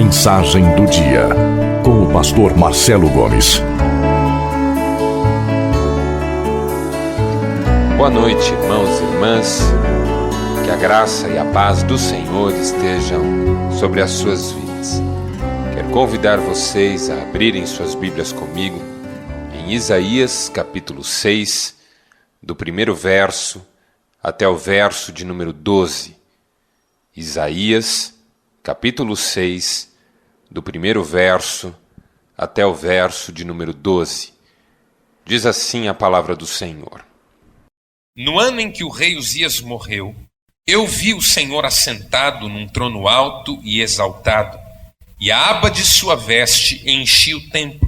Mensagem do dia, com o pastor Marcelo Gomes. Boa noite, irmãos e irmãs. Que a graça e a paz do Senhor estejam sobre as suas vidas. Quero convidar vocês a abrirem suas Bíblias comigo em Isaías capítulo 6, do primeiro verso até o verso de número 12. Isaías capítulo 6, do primeiro verso até o verso de número 12. Diz assim a palavra do Senhor. No ano em que o rei Uzias morreu, eu vi o Senhor assentado num trono alto e exaltado, e a aba de sua veste enchia o templo.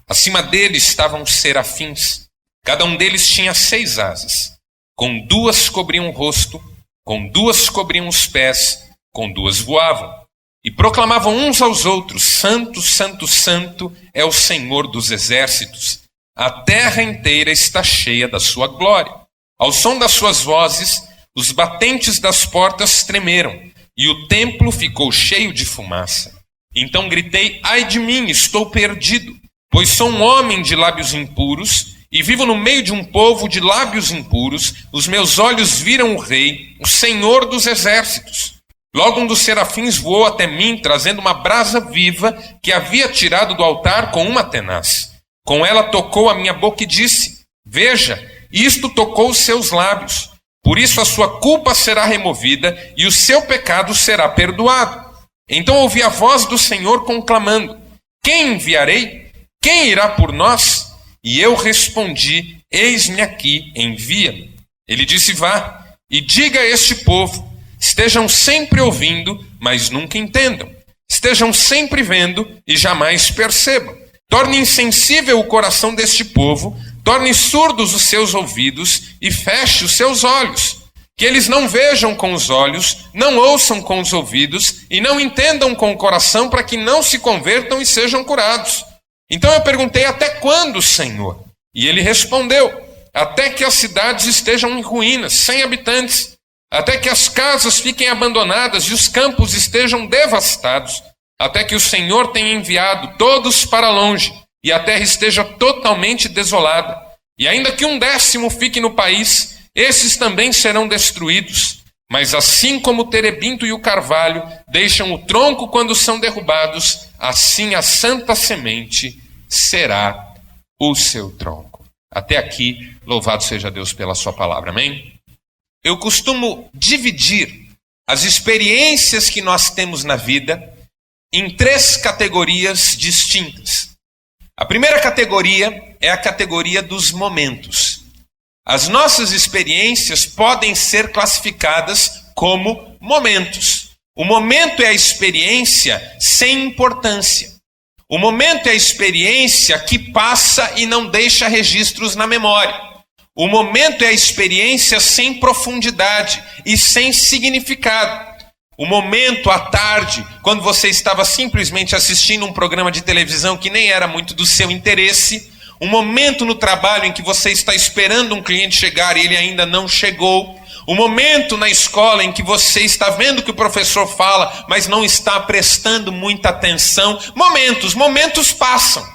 Acima dele estavam serafins, cada um deles tinha 6 asas. Com 2 cobriam o rosto, com 2 cobriam os pés, com 2 voavam. E proclamavam uns aos outros: Santo, Santo, Santo é o Senhor dos exércitos. A terra inteira está cheia da sua glória. Ao som das suas vozes, os batentes das portas tremeram, e o templo ficou cheio de fumaça. Então gritei: ai de mim, estou perdido, pois sou um homem de lábios impuros, e vivo no meio de um povo de lábios impuros. Os meus olhos viram o Rei, o Senhor dos exércitos. Logo um dos serafins voou até mim, trazendo uma brasa viva que havia tirado do altar com uma tenaz. Com ela tocou a minha boca e disse: veja, isto tocou os seus lábios. Por isso a sua culpa será removida e o seu pecado será perdoado. Então ouvi a voz do Senhor conclamando: quem enviarei? Quem irá por nós? E eu respondi: eis-me aqui, envia-me. Ele disse: vá e diga a este povo: estejam sempre ouvindo, mas nunca entendam. Estejam sempre vendo e jamais percebam. Torne insensível o coração deste povo, torne surdos os seus ouvidos e feche os seus olhos. Que eles não vejam com os olhos, não ouçam com os ouvidos e não entendam com o coração, para que não se convertam e sejam curados. Então eu perguntei: até quando, Senhor? E ele respondeu: até que as cidades estejam em ruínas, sem habitantes, até que as casas fiquem abandonadas e os campos estejam devastados, até que o Senhor tenha enviado todos para longe e a terra esteja totalmente desolada. E ainda que 1/10 fique no país, esses também serão destruídos. Mas assim como o terebinto e o carvalho deixam o tronco quando são derrubados, assim a santa semente será o seu tronco. Até aqui, louvado seja Deus pela sua palavra, amém? Eu costumo dividir as experiências que nós temos na vida em 3 categorias distintas. A primeira categoria é a categoria dos momentos. As nossas experiências podem ser classificadas como momentos. O momento é a experiência sem importância. O momento é a experiência que passa e não deixa registros na memória. O momento é a experiência sem profundidade e sem significado. O momento à tarde, quando você estava simplesmente assistindo um programa de televisão que nem era muito do seu interesse. Um momento no trabalho em que você está esperando um cliente chegar e ele ainda não chegou. Um momento na escola em que você está vendo o que o professor fala, mas não está prestando muita atenção. Momentos passam.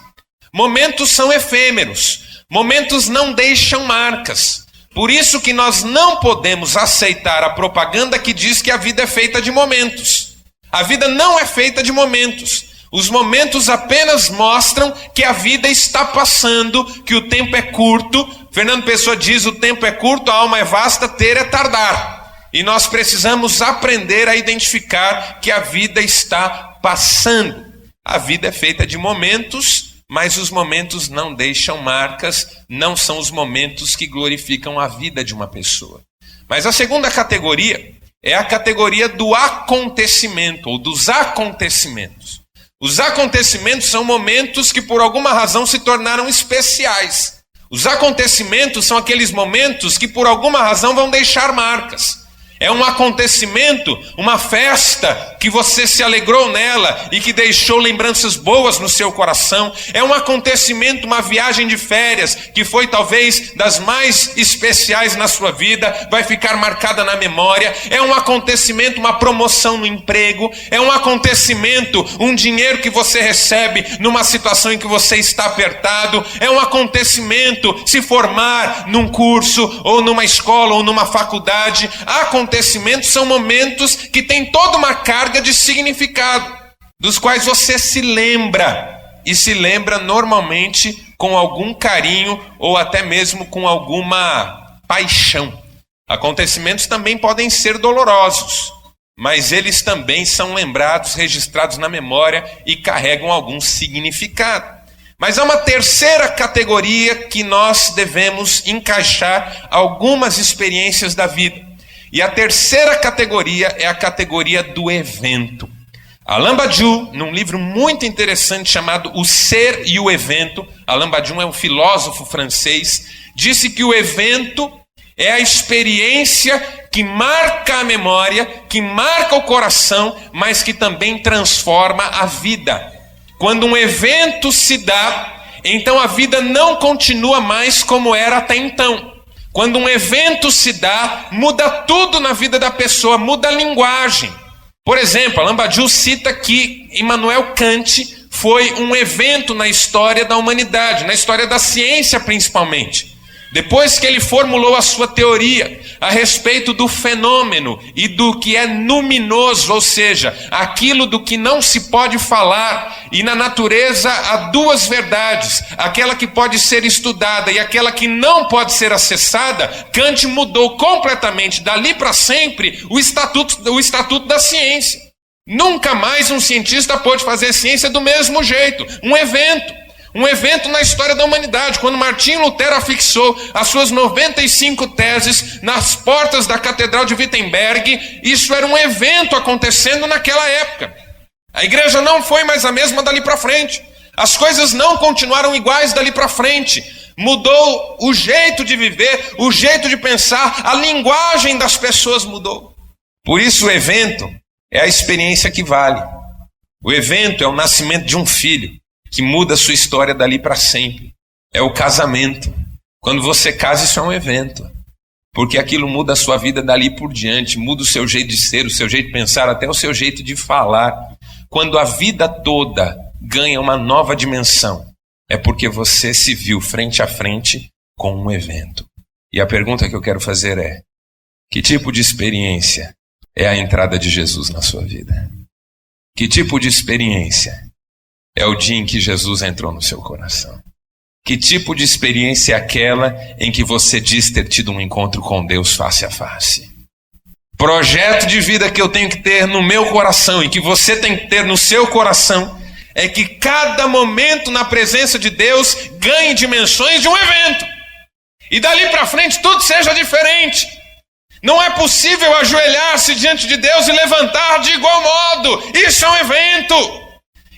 Momentos são efêmeros. Momentos não deixam marcas. Por isso que nós não podemos aceitar a propaganda que diz que a vida é feita de momentos. A vida não é feita de momentos. Os momentos apenas mostram que a vida está passando, que o tempo é curto. Fernando Pessoa diz: o tempo é curto, a alma é vasta, ter é tardar. E nós precisamos aprender a identificar que a vida está passando. A vida é feita de momentos, mas os momentos não deixam marcas, não são os momentos que glorificam a vida de uma pessoa. Mas a segunda categoria é a categoria do acontecimento, ou dos acontecimentos. Os acontecimentos são momentos que por alguma razão se tornaram especiais. Os acontecimentos são aqueles momentos que por alguma razão vão deixar marcas. É um acontecimento, uma festa que você se alegrou nela e que deixou lembranças boas no seu coração. É um acontecimento, uma viagem de férias que foi talvez das mais especiais na sua vida, vai ficar marcada na memória. É um acontecimento, uma promoção no emprego. É um acontecimento, um dinheiro que você recebe numa situação em que você está apertado. É um acontecimento se formar num curso ou numa escola ou numa faculdade. Acontecimentos são momentos que têm toda uma carga de significado, dos quais você se lembra, e se lembra normalmente com algum carinho ou até mesmo com alguma paixão. Acontecimentos também podem ser dolorosos, mas eles também são lembrados, registrados na memória e carregam algum significado. Mas há uma terceira categoria que nós devemos encaixar algumas experiências da vida. E a terceira categoria é a categoria do evento. Alain Badiou, num livro muito interessante chamado O Ser e o Evento, Alain Badiou é um filósofo francês, disse que o evento é a experiência que marca a memória, que marca o coração, mas que também transforma a vida. Quando um evento se dá, então a vida não continua mais como era até então. Quando um evento se dá, muda tudo na vida da pessoa, muda a linguagem. Por exemplo, Alain Badiou cita que Immanuel Kant foi um evento na história da humanidade, na história da ciência principalmente. Depois que ele formulou a sua teoria a respeito do fenômeno e do que é luminoso, ou seja, aquilo do que não se pode falar, e na natureza há duas verdades, aquela que pode ser estudada e aquela que não pode ser acessada, Kant mudou completamente, dali para sempre, o estatuto da ciência. Nunca mais um cientista pôde fazer ciência do mesmo jeito, um evento na história da humanidade. Quando Martinho Lutero afixou as suas 95 teses nas portas da Catedral de Wittenberg, isso era um evento acontecendo naquela época. A igreja não foi mais a mesma dali para frente. As coisas não continuaram iguais dali para frente. Mudou o jeito de viver, o jeito de pensar, a linguagem das pessoas mudou. Por isso o evento é a experiência que vale. O evento é o nascimento de um filho, que muda a sua história dali para sempre. É o casamento. Quando você casa, isso é um evento. Porque aquilo muda a sua vida dali por diante, muda o seu jeito de ser, o seu jeito de pensar, até o seu jeito de falar. Quando a vida toda ganha uma nova dimensão, é porque você se viu frente a frente com um evento. E a pergunta que eu quero fazer é: que tipo de experiência é a entrada de Jesus na sua vida? Que tipo de experiência é o dia em que Jesus entrou no seu coração? Que tipo de experiência é aquela em que você diz ter tido um encontro com Deus face a face? Projeto de vida que eu tenho que ter no meu coração e que você tem que ter no seu coração é que cada momento na presença de Deus ganhe dimensões de um evento. E dali para frente tudo seja diferente. Não é possível ajoelhar-se diante de Deus e levantar de igual modo. Isso é um evento.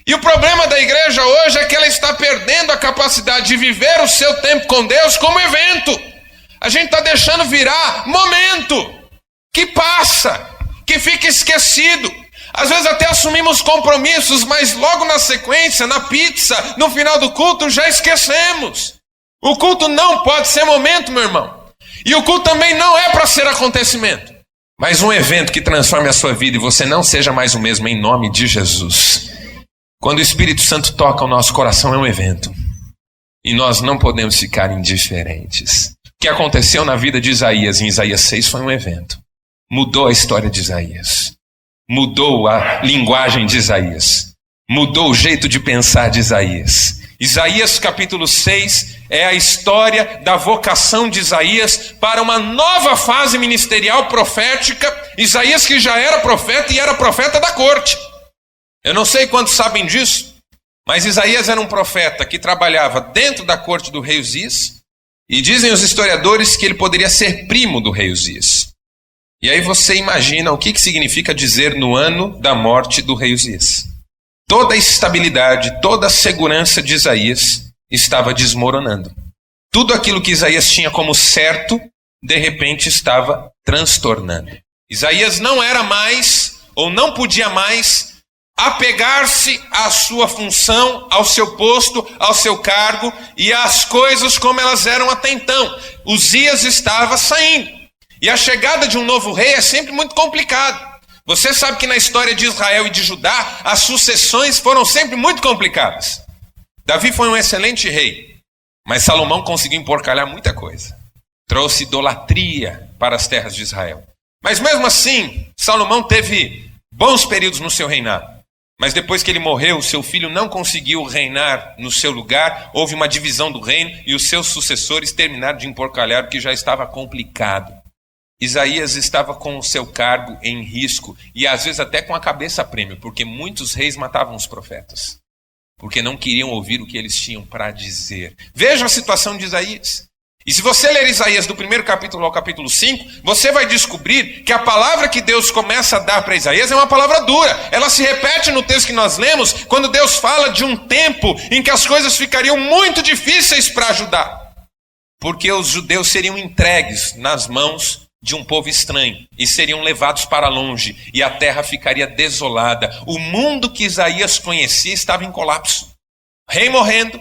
E o problema da igreja hoje é que ela está perdendo a capacidade de viver o seu tempo com Deus como evento. A gente está deixando virar momento, que passa, que fica esquecido. Às vezes até assumimos compromissos, mas logo na sequência, na pizza, no final do culto, já esquecemos. O culto não pode ser momento, meu irmão. E o culto também não é para ser acontecimento. Mas um evento que transforme a sua vida e você não seja mais o mesmo, em nome de Jesus. Quando o Espírito Santo toca o nosso coração, é um evento. E nós não podemos ficar indiferentes. O que aconteceu na vida de Isaías, em Isaías 6, foi um evento. Mudou a história de Isaías. Mudou a linguagem de Isaías. Mudou o jeito de pensar de Isaías. Isaías capítulo 6 é a história da vocação de Isaías para uma nova fase ministerial profética. Isaías que já era profeta e era profeta da corte. Eu não sei quantos sabem disso, mas Isaías era um profeta que trabalhava dentro da corte do rei Uzias, e dizem os historiadores que ele poderia ser primo do rei Uzias. E aí você imagina o que significa dizer no ano da morte do rei Uzias. Toda a estabilidade, toda a segurança de Isaías estava desmoronando. Tudo aquilo que Isaías tinha como certo, de repente estava transtornando. Isaías não era mais, ou não podia mais, apegar-se à sua função, ao seu posto, ao seu cargo e às coisas como elas eram até então. Uzias estava saindo. E a chegada de um novo rei é sempre muito complicado. Você sabe que na história de Israel e de Judá, as sucessões foram sempre muito complicadas. Davi foi um excelente rei, mas Salomão conseguiu emporcalhar muita coisa. Trouxe idolatria para as terras de Israel. Mas mesmo assim, Salomão teve bons períodos no seu reinado. Mas depois que ele morreu, seu filho não conseguiu reinar no seu lugar, houve uma divisão do reino e os seus sucessores terminaram de emporcalhar o que já estava complicado. Isaías estava com o seu cargo em risco e às vezes até com a cabeça a prêmio, porque muitos reis matavam os profetas, porque não queriam ouvir o que eles tinham para dizer. Veja a situação de Isaías. E se você ler Isaías do primeiro capítulo ao capítulo 5, você vai descobrir que a palavra que Deus começa a dar para Isaías é uma palavra dura. Ela se repete no texto que nós lemos, quando Deus fala de um tempo em que as coisas ficariam muito difíceis para Judá. Porque os judeus seriam entregues nas mãos de um povo estranho e seriam levados para longe e a terra ficaria desolada. O mundo que Isaías conhecia estava em colapso. Rei morrendo,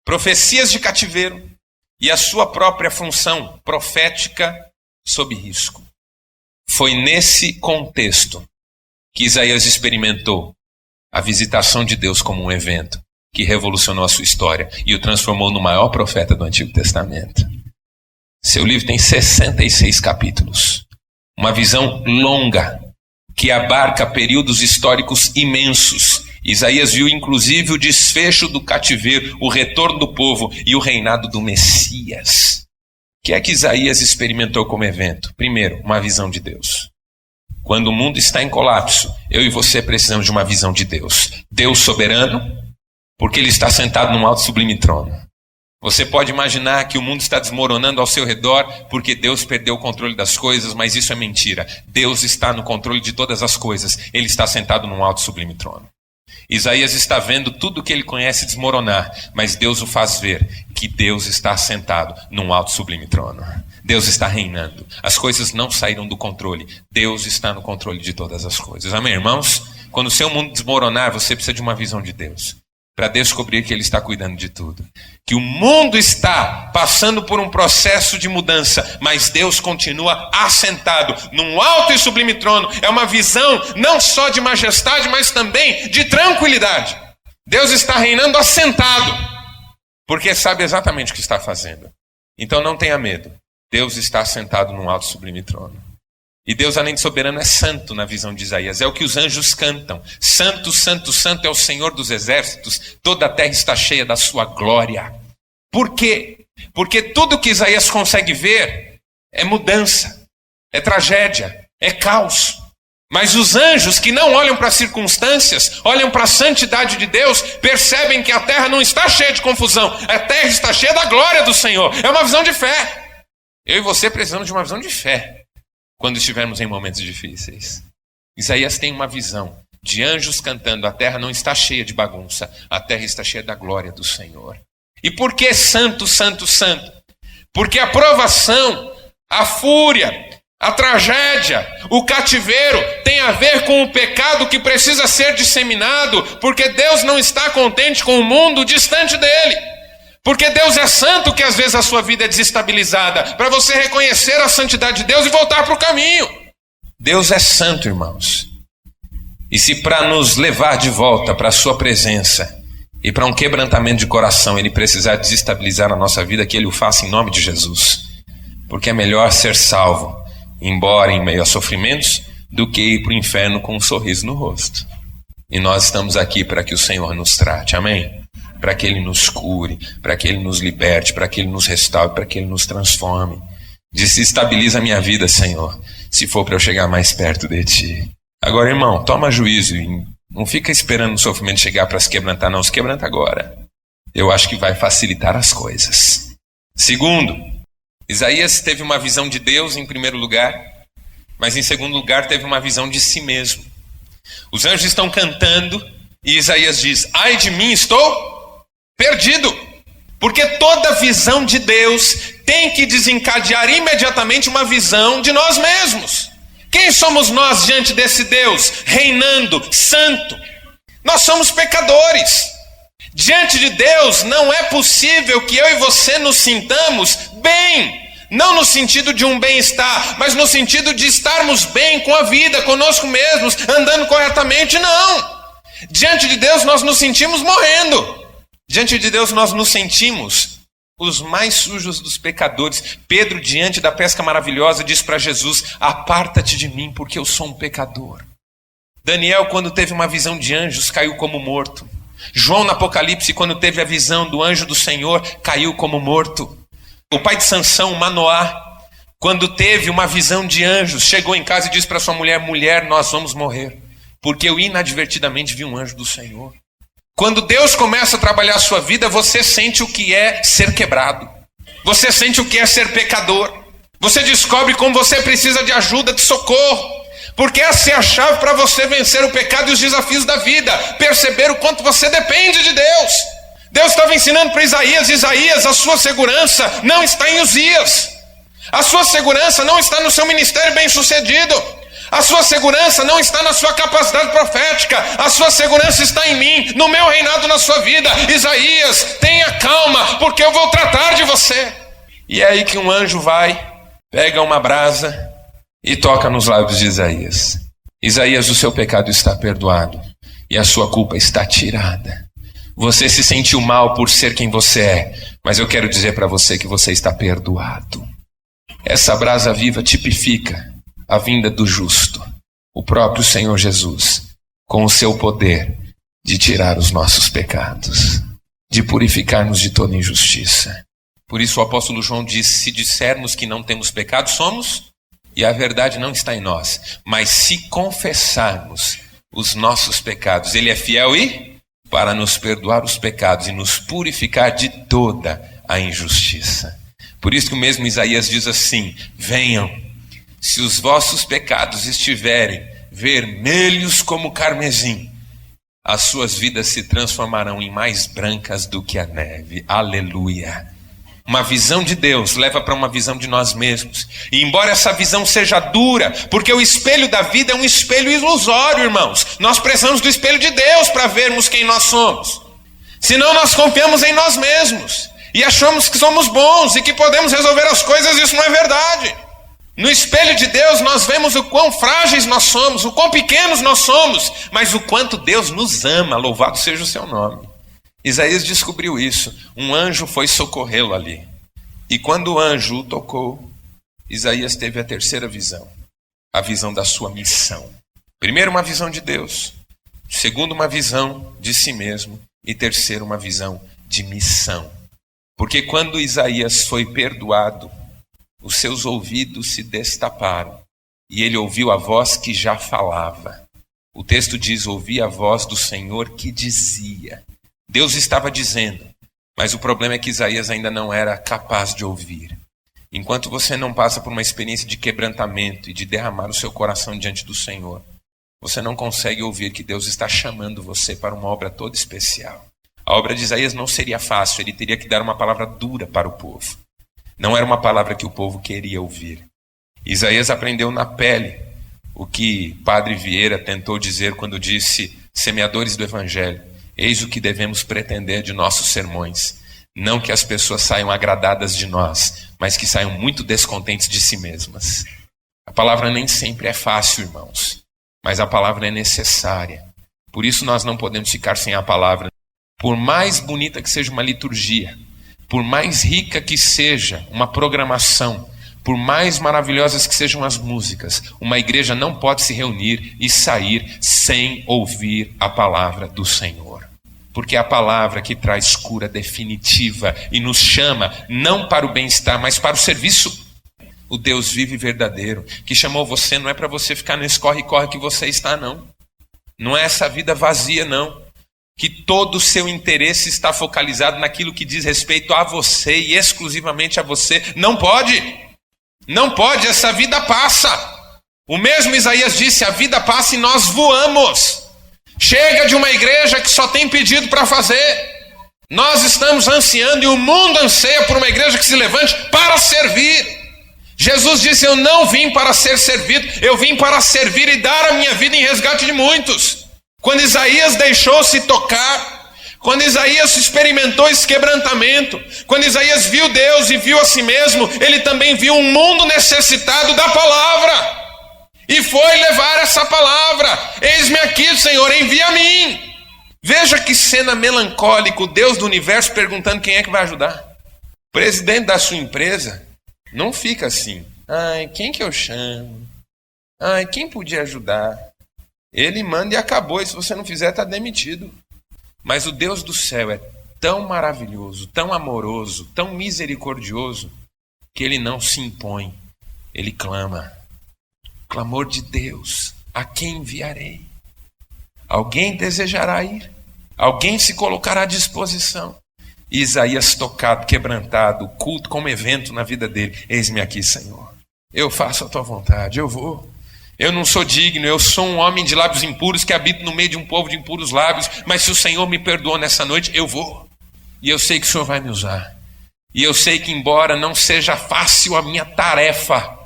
profecias de cativeiro, e a sua própria função profética sob risco. Foi nesse contexto que Isaías experimentou a visitação de Deus como um evento que revolucionou a sua história e o transformou no maior profeta do Antigo Testamento. Seu livro tem 66 capítulos, uma visão longa que abarca períodos históricos imensos. Isaías viu inclusive o desfecho do cativeiro, o retorno do povo e o reinado do Messias. O que é que Isaías experimentou como evento? Primeiro, uma visão de Deus. Quando o mundo está em colapso, eu e você precisamos de uma visão de Deus. Deus soberano, porque Ele está sentado num alto e sublime trono. Você pode imaginar que o mundo está desmoronando ao seu redor porque Deus perdeu o controle das coisas, mas isso é mentira. Deus está no controle de todas as coisas. Ele está sentado num alto e sublime trono. Isaías está vendo tudo o que ele conhece desmoronar, mas Deus o faz ver que Deus está sentado num alto e sublime trono. Deus está reinando. As coisas não saíram do controle. Deus está no controle de todas as coisas. Amém, irmãos? Quando o seu mundo desmoronar, você precisa de uma visão de Deus, para descobrir que Ele está cuidando de tudo. Que o mundo está passando por um processo de mudança, mas Deus continua assentado num alto e sublime trono. É uma visão não só de majestade, mas também de tranquilidade. Deus está reinando assentado, porque sabe exatamente o que está fazendo. Então não tenha medo. Deus está assentado num alto e sublime trono. E Deus, além de soberano, é santo na visão de Isaías. É o que os anjos cantam. Santo, santo, santo é o Senhor dos exércitos. Toda a terra está cheia da sua glória. Por quê? Porque tudo que Isaías consegue ver é mudança, é tragédia, é caos. Mas os anjos que não olham para as circunstâncias, olham para a santidade de Deus, percebem que a terra não está cheia de confusão. A terra está cheia da glória do Senhor. É uma visão de fé. Eu e você precisamos de uma visão de fé quando estivermos em momentos difíceis. Isaías tem uma visão de anjos cantando: a terra não está cheia de bagunça, a terra está cheia da glória do Senhor. E por que santo, santo, santo? Porque a provação, a fúria, a tragédia, o cativeiro tem a ver com o pecado que precisa ser disseminado, porque Deus não está contente com o mundo distante dele. Porque Deus é santo, que às vezes a sua vida é desestabilizada, para você reconhecer a santidade de Deus e voltar para o caminho. Deus é santo, irmãos. E se para nos levar de volta para a sua presença e para um quebrantamento de coração Ele precisar desestabilizar a nossa vida, que Ele o faça em nome de Jesus. Porque é melhor ser salvo, embora em meio a sofrimentos, do que ir para o inferno com um sorriso no rosto. E nós estamos aqui para que o Senhor nos trate, amém? Para que Ele nos cure, para que Ele nos liberte, para que Ele nos restaure, para que Ele nos transforme. Desestabiliza a minha vida, Senhor, se for para eu chegar mais perto de Ti. Agora, irmão, toma juízo e não fica esperando o sofrimento chegar para se quebrantar, não. Se quebranta agora. Eu acho que vai facilitar as coisas. Segundo, Isaías teve uma visão de Deus em primeiro lugar, mas em segundo lugar teve uma visão de si mesmo. Os anjos estão cantando e Isaías diz: ai de mim, estou perdido, porque toda visão de Deus tem que desencadear imediatamente uma visão de nós mesmos. Quem somos nós diante desse Deus, reinando, santo? Nós somos pecadores. Diante de Deus não é possível que eu e você nos sintamos bem. Não no sentido de um bem-estar, mas no sentido de estarmos bem com a vida, conosco mesmos, andando corretamente, não. Diante de Deus nós nos sentimos morrendo. Diante de Deus nós nos sentimos os mais sujos dos pecadores. Pedro, diante da pesca maravilhosa, diz para Jesus: aparta-te de mim, porque eu sou um pecador. Daniel, quando teve uma visão de anjos, caiu como morto. João, no Apocalipse, quando teve a visão do anjo do Senhor, caiu como morto. O pai de Sansão, Manoá, quando teve uma visão de anjos, chegou em casa e disse para sua mulher: mulher, nós vamos morrer, porque eu inadvertidamente vi um anjo do Senhor. Quando Deus começa a trabalhar a sua vida, você sente o que é ser quebrado. Você sente o que é ser pecador. Você descobre como você precisa de ajuda, de socorro. Porque essa é a chave para você vencer o pecado e os desafios da vida. Perceber o quanto você depende de Deus. Deus estava ensinando para Isaías, a sua segurança não está em Uzias. A sua segurança não está no seu ministério bem-sucedido. A sua segurança não está na sua capacidade profética. A sua segurança está em mim, no meu reinado na sua vida. Isaías, tenha calma, porque eu vou tratar de você. E é aí que um anjo vai, pega uma brasa e toca nos lábios de Isaías. Isaías, o seu pecado está perdoado e a sua culpa está tirada. Você se sentiu mal por ser quem você é, mas eu quero dizer para você que você está perdoado. Essa brasa viva tipifica a vinda do justo, o próprio Senhor Jesus, com o seu poder de tirar os nossos pecados, de purificar-nos de toda injustiça. Por isso o apóstolo João diz: se dissermos que não temos pecado, somos, e a verdade não está em nós. Mas se confessarmos os nossos pecados, Ele é fiel para nos perdoar os pecados e nos purificar de toda a injustiça. Por isso que o mesmo Isaías diz assim: venham, se os vossos pecados estiverem vermelhos como carmesim, as suas vidas se transformarão em mais brancas do que a neve. Aleluia! Uma visão de Deus leva para uma visão de nós mesmos. E embora essa visão seja dura, porque o espelho da vida é um espelho ilusório, irmãos. Nós precisamos do espelho de Deus para vermos quem nós somos. Senão nós confiamos em nós mesmos e achamos que somos bons e que podemos resolver as coisas. Isso não é verdade. No espelho de Deus nós vemos o quão frágeis nós somos, o quão pequenos nós somos, mas o quanto Deus nos ama. Louvado seja o seu nome. Isaías descobriu isso. Um anjo foi socorrê-lo ali. E quando o anjo o tocou, Isaías teve a terceira visão. A visão da sua missão. Primeiro, uma visão de Deus. Segundo, uma visão de si mesmo. E terceiro, uma visão de missão. Porque quando Isaías foi perdoado, os seus ouvidos se destaparam e ele ouviu a voz que já falava. O texto diz: ouvi a voz do Senhor que dizia. Deus estava dizendo, mas o problema é que Isaías ainda não era capaz de ouvir. Enquanto você não passa por uma experiência de quebrantamento e de derramar o seu coração diante do Senhor, você não consegue ouvir que Deus está chamando você para uma obra toda especial. A obra de Isaías não seria fácil, ele teria que dar uma palavra dura para o povo. Não era uma palavra que o povo queria ouvir. Isaías aprendeu na pele o que Padre Vieira tentou dizer quando disse: semeadores do Evangelho, eis o que devemos pretender de nossos sermões. Não que as pessoas saiam agradadas de nós, mas que saiam muito descontentes de si mesmas. A palavra nem sempre é fácil, irmãos, mas a palavra é necessária. Por isso nós não podemos ficar sem a palavra. Por mais bonita que seja uma liturgia, por mais rica que seja uma programação, por mais maravilhosas que sejam as músicas, uma igreja não pode se reunir e sair sem ouvir a palavra do Senhor. Porque é a palavra que traz cura definitiva e nos chama não para o bem-estar, mas para o serviço. O Deus vivo e verdadeiro que chamou você não é para você ficar nesse corre-corre que você está, não. Não é essa vida vazia, não. Que todo o seu interesse está focalizado naquilo que diz respeito a você e exclusivamente a você. Não pode. Não pode, essa vida passa. O mesmo Isaías disse: a vida passa e nós voamos. Chega de uma igreja que só tem pedido para fazer. Nós estamos ansiando e o mundo anseia por uma igreja que se levante para servir. Jesus disse: eu não vim para ser servido, eu vim para servir e dar a minha vida em resgate de muitos. Quando Isaías deixou-se tocar, quando Isaías experimentou esse quebrantamento, quando Isaías viu Deus e viu a si mesmo, ele também viu um mundo necessitado da palavra. E foi levar essa palavra. Eis-me aqui, Senhor, envia a mim. Veja que cena melancólica, o Deus do universo perguntando quem é que vai ajudar. O presidente da sua empresa não fica assim: ai, quem que eu chamo? Ai, quem podia ajudar? Ele manda e acabou, e se você não fizer, está demitido. Mas o Deus do céu é tão maravilhoso, tão amoroso, tão misericordioso, que ele não se impõe, ele clama. Clamor de Deus: a quem enviarei? Alguém desejará ir? Alguém se colocará à disposição? E Isaías, tocado, quebrantado, o culto como evento na vida dele: eis-me aqui, Senhor, eu faço a tua vontade, eu vou. Eu não sou digno, eu sou um homem de lábios impuros que habito no meio de um povo de impuros lábios, mas se o Senhor me perdoou nessa noite, eu vou. E eu sei que o Senhor vai me usar. E eu sei que, embora não seja fácil a minha tarefa,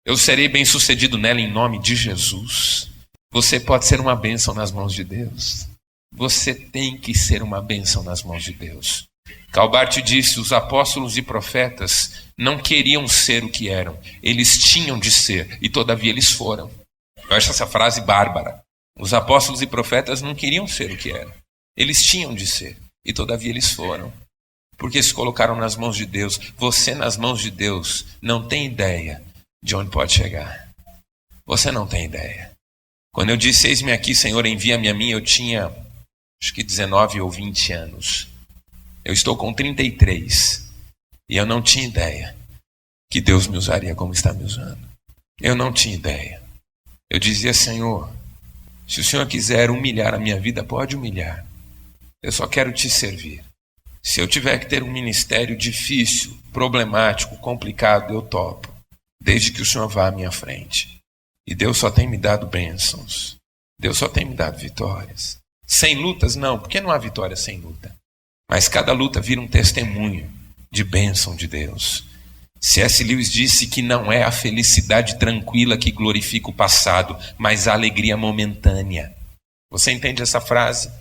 eu serei bem-sucedido nela em nome de Jesus. Você pode ser uma bênção nas mãos de Deus. Você tem que ser uma bênção nas mãos de Deus. Calbart disse: os apóstolos e profetas não queriam ser o que eram, eles tinham de ser, e todavia eles foram. Eu acho essa frase bárbara. Os apóstolos e profetas não queriam ser o que eram, eles tinham de ser, e todavia eles foram, porque se colocaram nas mãos de Deus. Você nas mãos de Deus não tem ideia de onde pode chegar. Você não tem ideia. Quando eu disse: eis-me aqui, Senhor, envia-me a mim, eu tinha acho que 19 ou 20 anos. Eu estou com 33 e eu não tinha ideia que Deus me usaria como está me usando. Eu não tinha ideia. Eu dizia: Senhor, se o Senhor quiser humilhar a minha vida, pode humilhar. Eu só quero te servir. Se eu tiver que ter um ministério difícil, problemático, complicado, eu topo, desde que o Senhor vá à minha frente. E Deus só tem me dado bênçãos. Deus só tem me dado vitórias. Sem lutas, não, porque não há vitória sem luta. Mas cada luta vira um testemunho de bênção de Deus. C.S. Lewis disse que não é a felicidade tranquila que glorifica o passado, mas a alegria momentânea. Você entende essa frase?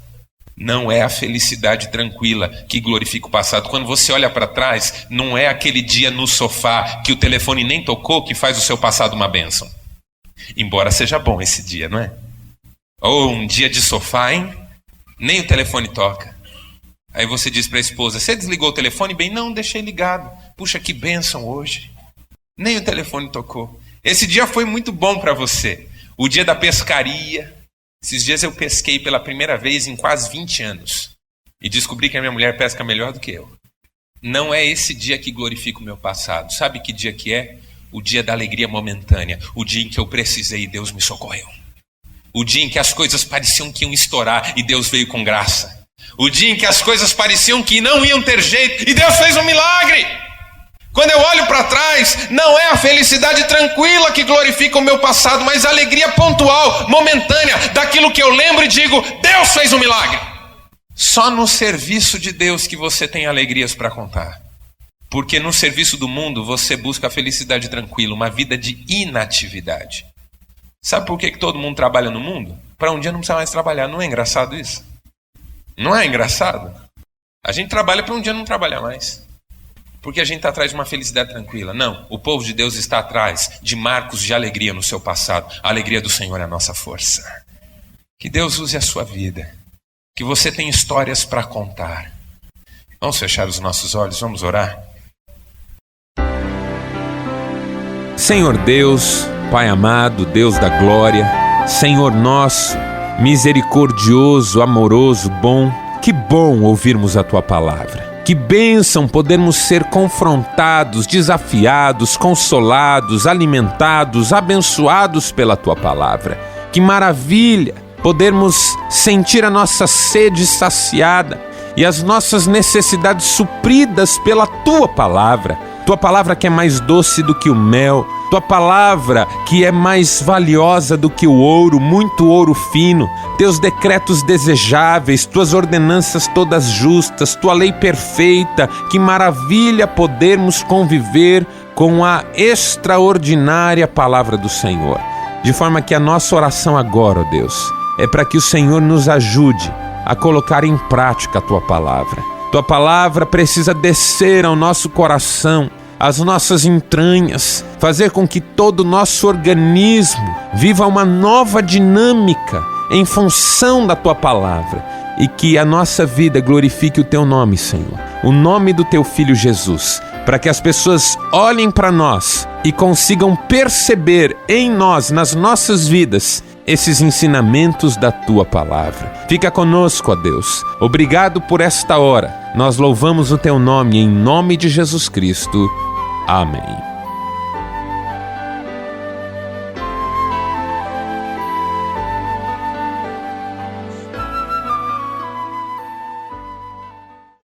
Não é a felicidade tranquila que glorifica o passado. Quando você olha para trás, não é aquele dia no sofá que o telefone nem tocou que faz o seu passado uma bênção. Embora seja bom esse dia, não é? Ou um dia de sofá, hein? Nem o telefone toca. Aí você diz para a esposa: você desligou o telefone? Bem, não, deixei ligado. Puxa, que bênção hoje. Nem o telefone tocou. Esse dia foi muito bom para você. O dia da pescaria. Esses dias eu pesquei pela primeira vez em quase 20 anos. E descobri que a minha mulher pesca melhor do que eu. Não é esse dia que glorifica o meu passado. Sabe que dia que é? O dia da alegria momentânea. O dia em que eu precisei e Deus me socorreu. O dia em que as coisas pareciam que iam estourar e Deus veio com graça. O dia em que as coisas pareciam que não iam ter jeito e Deus fez um milagre. Quando eu olho para trás, não é a felicidade tranquila que glorifica o meu passado, mas a alegria pontual, momentânea, daquilo que eu lembro e digo: Deus fez um milagre. Só no serviço de Deus que você tem alegrias para contar. Porque no serviço do mundo você busca a felicidade tranquila, uma vida de inatividade. Sabe por que todo mundo trabalha no mundo? Para um dia não precisar mais trabalhar. Não é engraçado isso? Não é engraçado? A gente trabalha para um dia não trabalhar mais. Porque a gente está atrás de uma felicidade tranquila. Não, o povo de Deus está atrás de marcos de alegria no seu passado. A alegria do Senhor é a nossa força. Que Deus use a sua vida. Que você tenha histórias para contar. Vamos fechar os nossos olhos, vamos orar? Senhor Deus, Pai amado, Deus da glória, Senhor nosso, misericordioso, amoroso, bom, que bom ouvirmos a Tua palavra. Que bênção podermos ser confrontados, desafiados, consolados, alimentados, abençoados pela Tua palavra. Que maravilha podermos sentir a nossa sede saciada e as nossas necessidades supridas pela Tua palavra. Tua palavra que é mais doce do que o mel, Tua palavra que é mais valiosa do que o ouro, muito ouro fino, Teus decretos desejáveis, Tuas ordenanças todas justas, Tua lei perfeita. Que maravilha podermos conviver com a extraordinária palavra do Senhor. De forma que a nossa oração agora, ó Deus, é para que o Senhor nos ajude a colocar em prática a Tua palavra. Tua palavra precisa descer ao nosso coração, às nossas entranhas, fazer com que todo o nosso organismo viva uma nova dinâmica em função da Tua palavra e que a nossa vida glorifique o Teu nome, Senhor, o nome do Teu Filho Jesus, para que as pessoas olhem para nós e consigam perceber em nós, nas nossas vidas, esses ensinamentos da Tua palavra. Fica conosco, ó Deus. Obrigado por esta hora. Nós louvamos o Teu nome, em nome de Jesus Cristo. Amém.